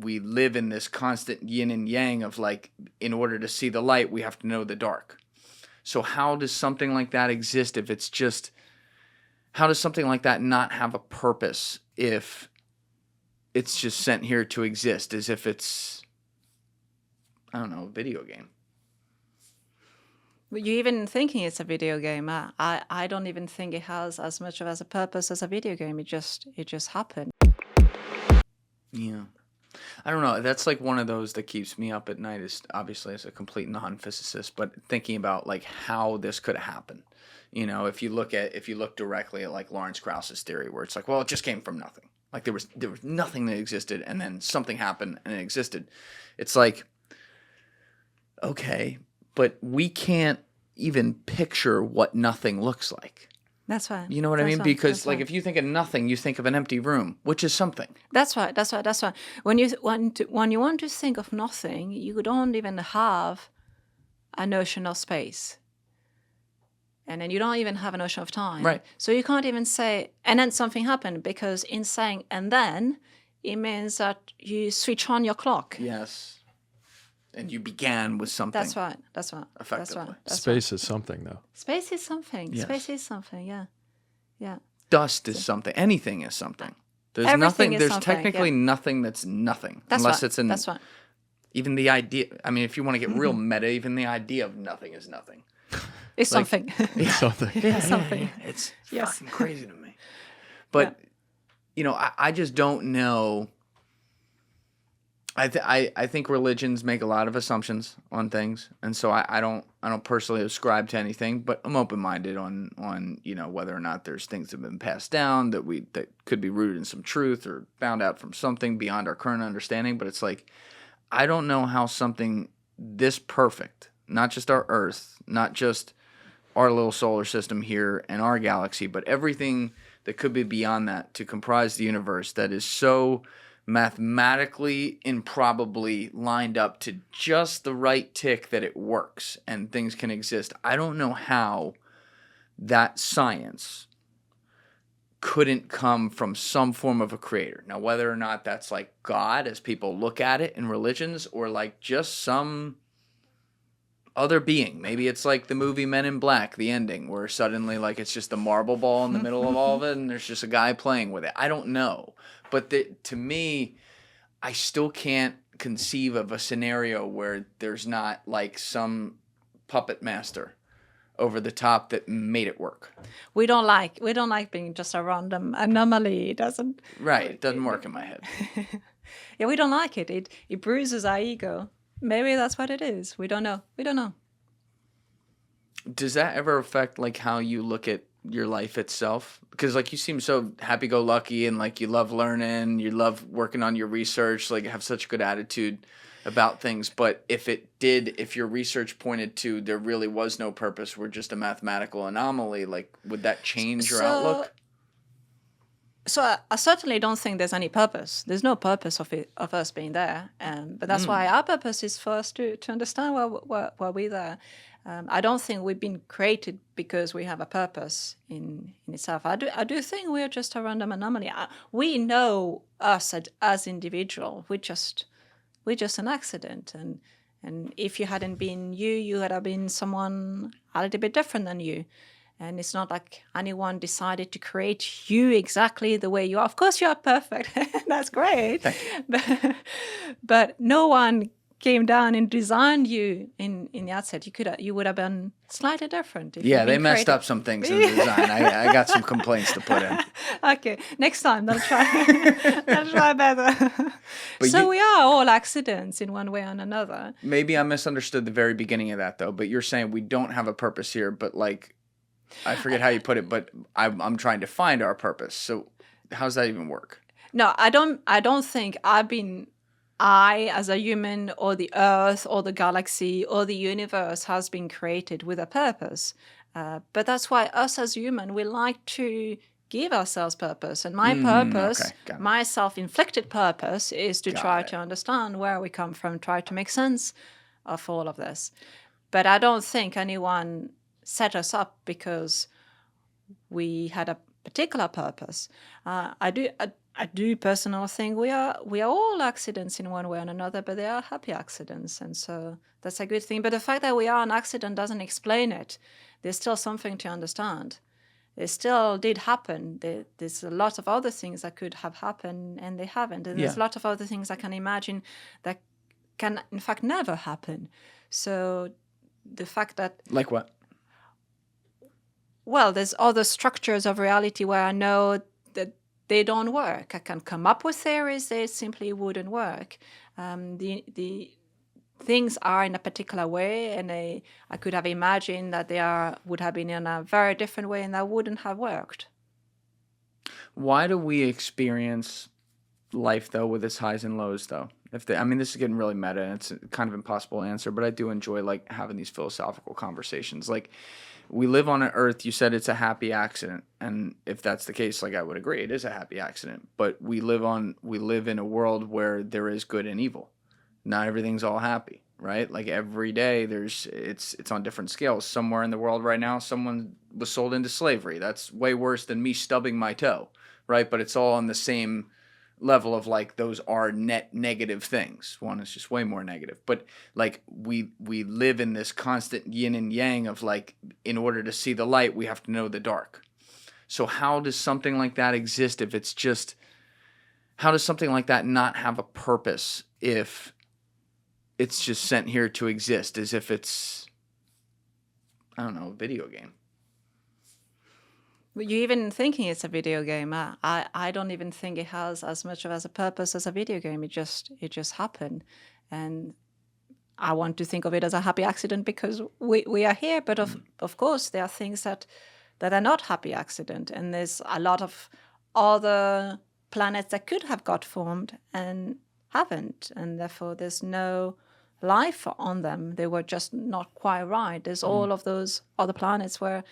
we live in this constant yin and yang of like, in order to see the light, we have to know the dark. So how does something like that exist if it's just, how does something like that not have a purpose if it's just sent here to exist, as if it's, I don't know, a video game? But you even thinking it's a video game, I don't even think it has as much of as a purpose as a video game. It just happened. Yeah. I don't know. That's like one of those that keeps me up at night, is obviously as a complete non-physicist, but thinking about like how this could have happened. You know, if you look directly at like Lawrence Krauss's theory, where it's like, well, it just came from nothing. Like there was nothing that existed, and then something happened and it existed. It's like, okay, but we can't even picture what nothing looks like. That's right. You know what I mean? Right. Because That's like right. if you think of nothing, you think of an empty room, which is something. That's right. When you want to think of nothing, you don't even have a notion of space. And then you don't even have a notion of time. Right. So you can't even say, and then something happened, because in saying, and then, it means that you switch on your clock. Yes. And you began with something. That's right. Effectively. Space is something, though. Space is something. Yes. Space is something, yeah. Yeah. Dust is something. Anything is something. There's Everything nothing. is There's something, technically nothing that's nothing. That's unless right. it's in. That's right. Even the idea. I mean, if you want to get real meta, even the idea of nothing is nothing. It's Like- something. It's something. It's something. It's Yes. fucking crazy to me. But you know, I just don't know. I think religions make a lot of assumptions on things, and so I don't personally ascribe to anything, but I'm open-minded on you know, whether or not there's things that have been passed down that could be rooted in some truth or found out from something beyond our current understanding. But it's like, I don't know how something this perfect, not just our Earth, not just our little solar system here and our galaxy, but everything that could be beyond that to comprise the universe, that is so mathematically improbably lined up to just the right tick that it works and things can exist. I don't know how that science couldn't come from some form of a creator. Now, whether or not that's like God as people look at it in religions, or like just some other being. Maybe it's like the movie Men in Black, the ending, where suddenly like it's just a marble ball in the middle of all of it and there's just a guy playing with it. I don't know. But to me, I still can't conceive of a scenario where there's not like some puppet master over the top that made it work. We don't like being just a random anomaly. It doesn't. Right. It doesn't work in my head. Yeah, we don't like it. It bruises our ego. Maybe that's what it is. We don't know. Does that ever affect like how you look at your life itself? Because like you seem so happy-go-lucky and like you love learning, you love working on your research, like have such a good attitude about things. But if your research pointed to there really was no purpose, we're just a mathematical anomaly, like would that change your outlook? So I certainly don't think there's any purpose. There's no purpose of us being there. But that's why our purpose is for us to understand why we're there. I don't think we've been created because we have a purpose in itself. I do think we're just a random anomaly. We know us as individual. We're just an accident. And if you hadn't been you would have been someone a little bit different than you. And it's not like anyone decided to create you exactly the way you are. Of course, you are perfect. That's great. But no one came down and designed you in the outset. You would have been slightly different. If They messed up some things in the design. I got some complaints to put in. Okay, next time they'll try better. So we are all accidents in one way or another. Maybe I misunderstood the very beginning of that though. But you're saying we don't have a purpose here, but like, I forget how you put it, but I'm trying to find our purpose. So how does that even work? No, I don't think I, as a human, or the Earth, or the galaxy, or the universe has been created with a purpose. But that's why us as human, we like to give ourselves purpose. And my purpose, my self-inflicted purpose, is to try to understand where we come from, try to make sense of all of this. But I don't think anyone set us up because we had a particular purpose. I I do personally think we are all accidents in one way or another, but they are happy accidents, and so that's a good thing. But the fact that we are an accident doesn't explain it. There's still something to understand. It still did happen. There's a lot of other things that could have happened and they haven't. And there's a lot of other things I can imagine that can, in fact, never happen. So the fact that... Like what? Well, there's other structures of reality where I know that they don't work. I can come up with theories, they simply wouldn't work. The things are in a particular way, and I could have imagined that would have been in a very different way, and that wouldn't have worked. Why do we experience life though with its highs and lows though? I mean, this is getting really meta, and it's kind of impossible to answer, but I do enjoy like having these philosophical conversations. Like, we live on an earth, you said it's a happy accident, and if that's the case, like, I would agree, it is a happy accident. But we live in a world where there is good and evil. Not everything's all happy, right? Like, every day it's on different scales. Somewhere in the world right now, someone was sold into slavery. That's way worse than me stubbing my toe, right? But it's all on the same level of, like, those are net negative things. One is just way more negative. But, like, we live in this constant yin and yang of, like, in order to see the light, we have to know the dark. So how does something like that exist if it's just... How does something like that not have a purpose if it's just sent here to exist, as if it's, I don't know, a video game? You even thinking it's a video game, I don't even think it has as much of as a purpose as a video game. It just happened, and I want to think of it as a happy accident because we are here. But of course there are things that are not happy accident, and there's a lot of other planets that could have got formed and haven't, and therefore there's no life on them. They were just not quite right. There's all of those other planets where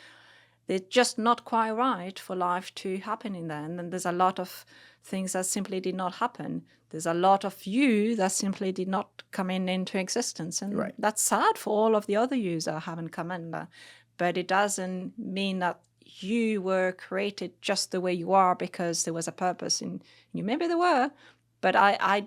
they're just not quite right for life to happen in there. And then there's a lot of things that simply did not happen. There's a lot of you that simply did not come into existence. And that's sad for all of the other yous that haven't come in there. But it doesn't mean that you were created just the way you are because there was a purpose in you. Maybe there were, but I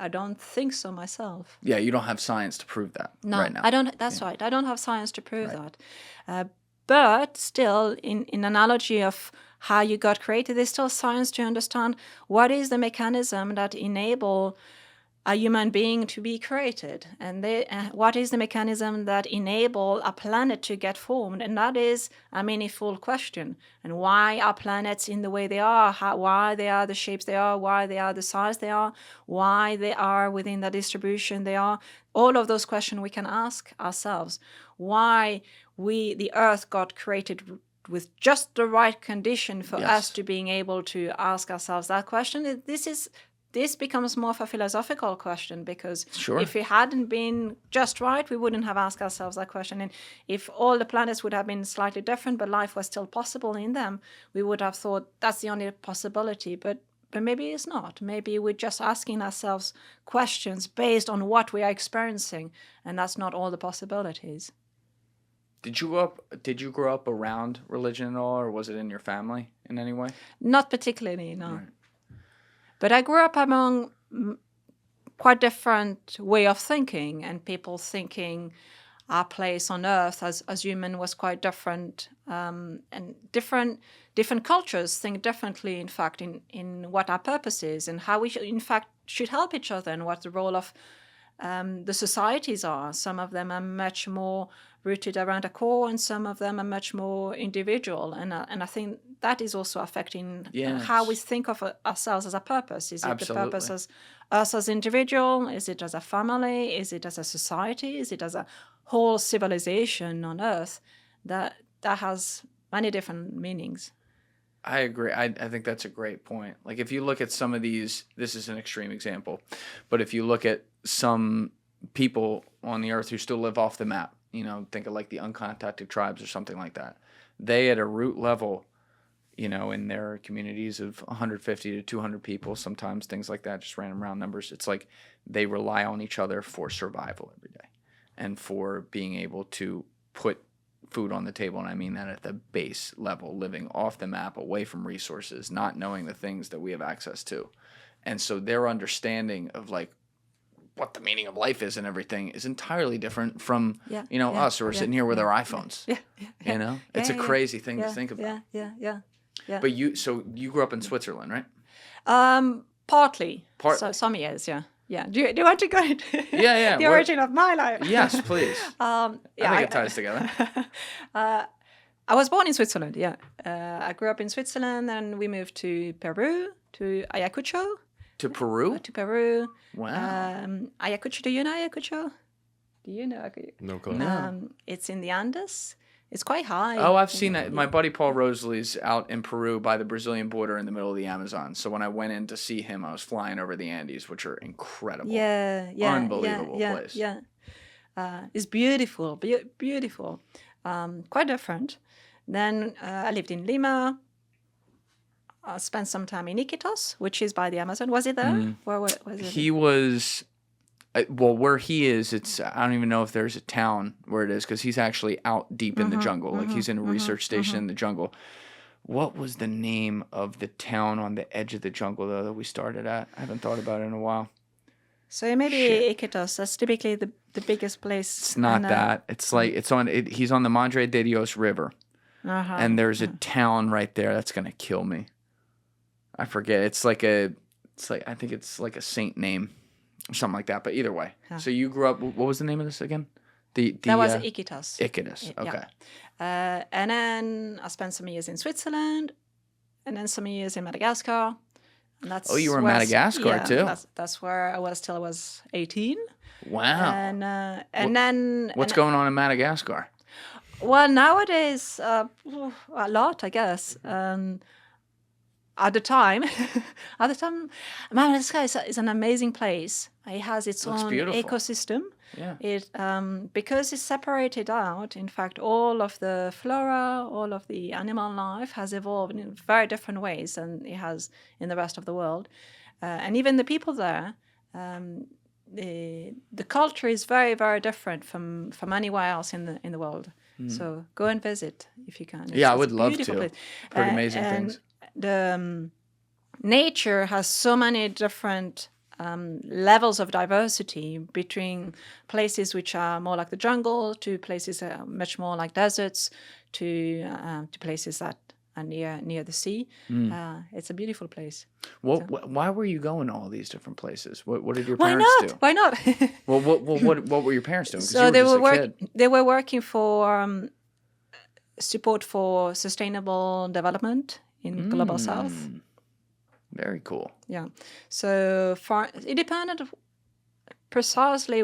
don't think so myself. Yeah, you don't have science to prove that right now. I don't. That's right. I don't have science to prove that. But still, in analogy of how you got created, there's still science to understand what is the mechanism that enable a human being to be created, and what is the mechanism that enable a planet to get formed. And that is a meaningful question. And why are planets in the way they are, why they are the shapes they are, why they are the size they are, why they are within the distribution they are. All of those questions we can ask ourselves. Why the Earth got created with just the right condition for us to being able to ask ourselves that question. This becomes more of a philosophical question, because if it hadn't been just right, we wouldn't have asked ourselves that question. And if all the planets would have been slightly different, but life was still possible in them, we would have thought that's the only possibility. But maybe it's not. Maybe we're just asking ourselves questions based on what we are experiencing, and that's not all the possibilities. Did you grow up around religion at all, or was it in your family in any way? Not particularly, no. Right. But I grew up among quite different way of thinking, and people thinking our place on Earth as human was quite different, and different cultures think differently, in fact, in what our purpose is and how we should help each other, and what the role of the societies are. Some of them are much more rooted around a core, and some of them are much more individual. And I think that is also affecting how we think of ourselves as a purpose. Is it the purpose as us as individual? Is it as a family? Is it as a society? Is it as a whole civilization on Earth? That has many different meanings. I agree. I think that's a great point. Like, if you look at some of these, this is an extreme example, but if you look at some people on the Earth who still live off the map, think of like the uncontacted tribes or something like that. They, at a root level, in their communities of 150 to 200 people, sometimes things like that, just random round numbers, it's like they rely on each other for survival every day and for being able to put food on the table, and I mean that at the base level, living off the map, away from resources, not knowing the things that we have access to. And so their understanding of like what the meaning of life is and everything is entirely different from us who are sitting here with our iPhones. You know, it's a crazy thing to think about. Yeah. But you grew up in Switzerland, right? Partly. So some years, yeah. Do you want to go into the origin of my life? Yes, please. I think it ties together. I was born in Switzerland, yeah. I grew up in Switzerland, and we moved to Peru, to Ayacucho. To Peru? To Peru. Wow. Ayacucho, do you know Ayacucho? Do you know Ayacucho? No clue. It's in the Andes. It's quite high. Oh, I've seen that. My buddy Paul Rosalie's out in Peru by the Brazilian border in the middle of the Amazon. So when I went in to see him, I was flying over the Andes, which are incredible. Unbelievable place. Yeah. It's beautiful, beautiful. Quite different. Then I lived in Lima. I spent some time in Iquitos, which is by the Amazon. Was it there? Where was it? He was... Well, where he is, I don't even know if there's a town where it is, because he's actually out deep in the jungle. Like he's in a research station in the jungle. What was the name of the town on the edge of the jungle, though, that we started at? I haven't thought about it in a while. So maybe Iquitos. That's typically the biggest place. It's not that. It's like he's on the Madre de Dios River, and there's a town right there that's gonna kill me. I forget. I think it's like a saint name. Or something like that, but either way. So you grew up. What was the name of this again? That was Iquitos. Iquitos. Okay. Yeah. And then I spent some years in Switzerland, and then some years in Madagascar. And that's you were in Madagascar too. That's where I was till I was 18. Wow. And then what's going on in Madagascar? Well, nowadays a lot, I guess. At the time, Madagascar is an amazing place. It has its own ecosystem. Yeah. It because it's separated out. In fact, all of the flora, all of the animal life has evolved in very different ways than it has in the rest of the world. And even the people there, the culture is very, very different from anywhere else in the world. So go and visit if you can. I would love to. Place. Pretty amazing things. The nature has so many different levels of diversity between places which are more like the jungle to places that are much more like deserts to places that are near the sea. It's a beautiful place. Well, why were you going to all these different places? What did your parents do? Why not? Well, what were your parents doing? So they were working for support for sustainable development in Global South. Very cool. Yeah. So it depended precisely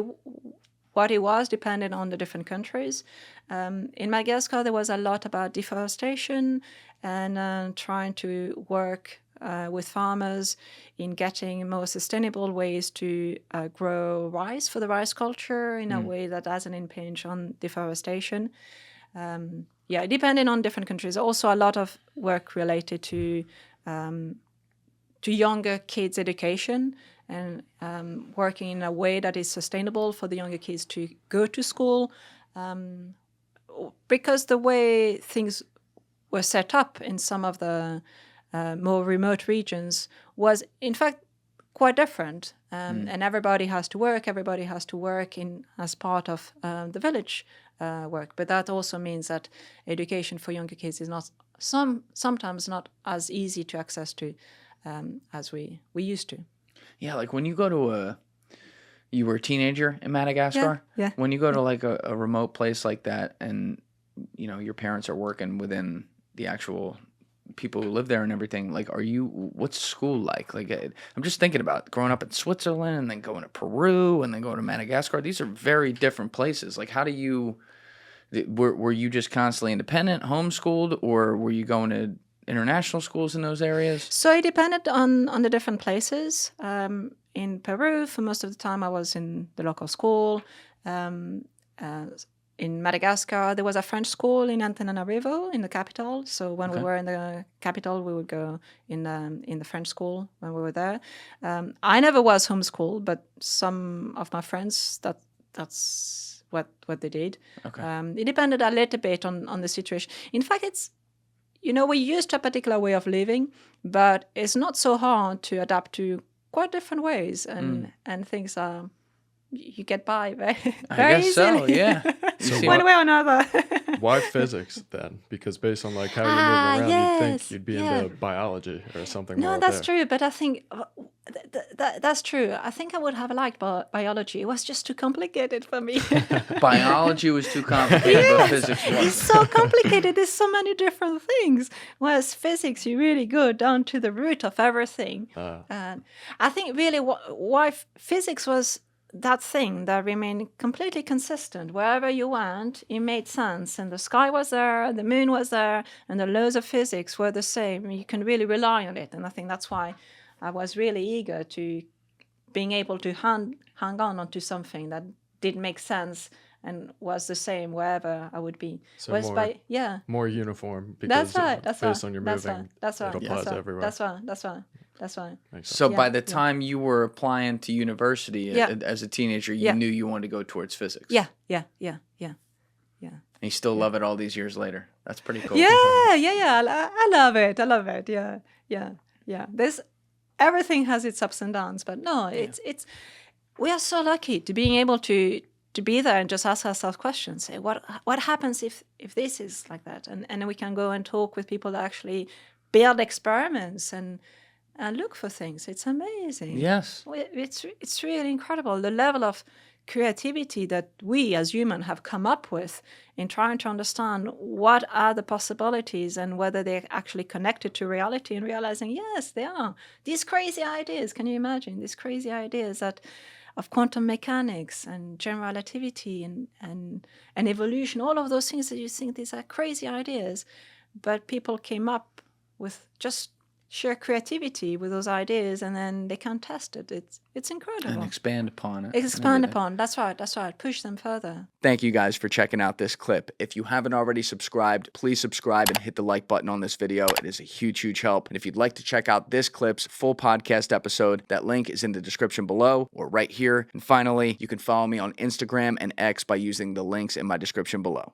what it was, depended on the different countries. In Madagascar, there was a lot about deforestation and trying to work with farmers in getting more sustainable ways to grow rice for the rice culture in a way that doesn't impinge on deforestation. It depended on different countries. Also, a lot of work related to younger kids' education and working in a way that is sustainable for the younger kids to go to school. Because the way things were set up in some of the more remote regions was, in fact, quite different. And everybody has to work as part of the village work. But that also means that education for younger kids is not sometimes not as easy to access to as we used to. Yeah, like when you go to you were a teenager in Madagascar? Yeah. When you go to like a remote place like that and, you know, your parents are working within the actual people who live there and everything, like, what's school like? Like, I'm just thinking about growing up in Switzerland and then going to Peru and then going to Madagascar. These are very different places. Like, how do you, were you just constantly independent, homeschooled, or were you going to international schools in those areas? So it depended on the different places. In Peru, for most of the time, I was in the local school. In Madagascar, there was a French school in Antananarivo, in the capital. So when we were in the capital, we would go in the French school when we were there. I never was homeschooled, but some of my friends, that's what they did. Okay. It depended a little bit on the situation. In fact, it's, we're used to a particular way of living, but it's not so hard to adapt to quite different ways, and things are, you get by very I very guess so, easily. yeah. One way or another. Why physics then? Because based on like how you're moving around, you'd think yes, you'd be yeah. into biology or something more No, up that's there. true. But I think that's true. I think I would have liked biology. It was just too complicated for me. Biology was too complicated, but physics It's wasn't. so complicated. There's so many different things. Whereas physics, you really go down to the root of everything. And I think really why physics was that thing that remained completely consistent. Wherever you went, it made sense. And the sky was there, the moon was there, and the laws of physics were the same. You can really rely on it. And I think that's why I was really eager to being able to hang on onto something that did make sense and was the same wherever I would be. So Whereas more, more uniform because that's right. That's based right. on your That's moving, right. That's right. it applies That's right. everywhere. That's right. That's right. That's right. Makes sense. So by Yeah, the time you were applying to university Yeah. as a teenager, you Yeah. knew you wanted to go towards physics. Yeah. And you still love it all these years later. That's pretty cool. Yeah. I love it. I love it. Yeah. There's everything has its ups and downs, but no, it's we are so lucky to being able to be there and just ask ourselves questions. Say, what happens if this is like that? And then we can go and talk with people that actually build experiments and look for things. It's amazing. Yes. It's really incredible, the level of creativity that we as humans have come up with in trying to understand what are the possibilities and whether they're actually connected to reality, and realizing, yes, they are. These crazy ideas, can you imagine? These crazy ideas of quantum mechanics and general relativity and evolution, all of those things that you think these are crazy ideas, but people came up with just sheer creativity with those ideas, and then they can test it. It's incredible. And expand upon it. Expand upon. That's right. Push them further. Thank you guys for checking out this clip. If you haven't already subscribed, please subscribe and hit the like button on this video. It is a huge, huge help. And if you'd like to check out this clip's full podcast episode, that link is in the description below or right here. And finally, you can follow me on Instagram and X by using the links in my description below.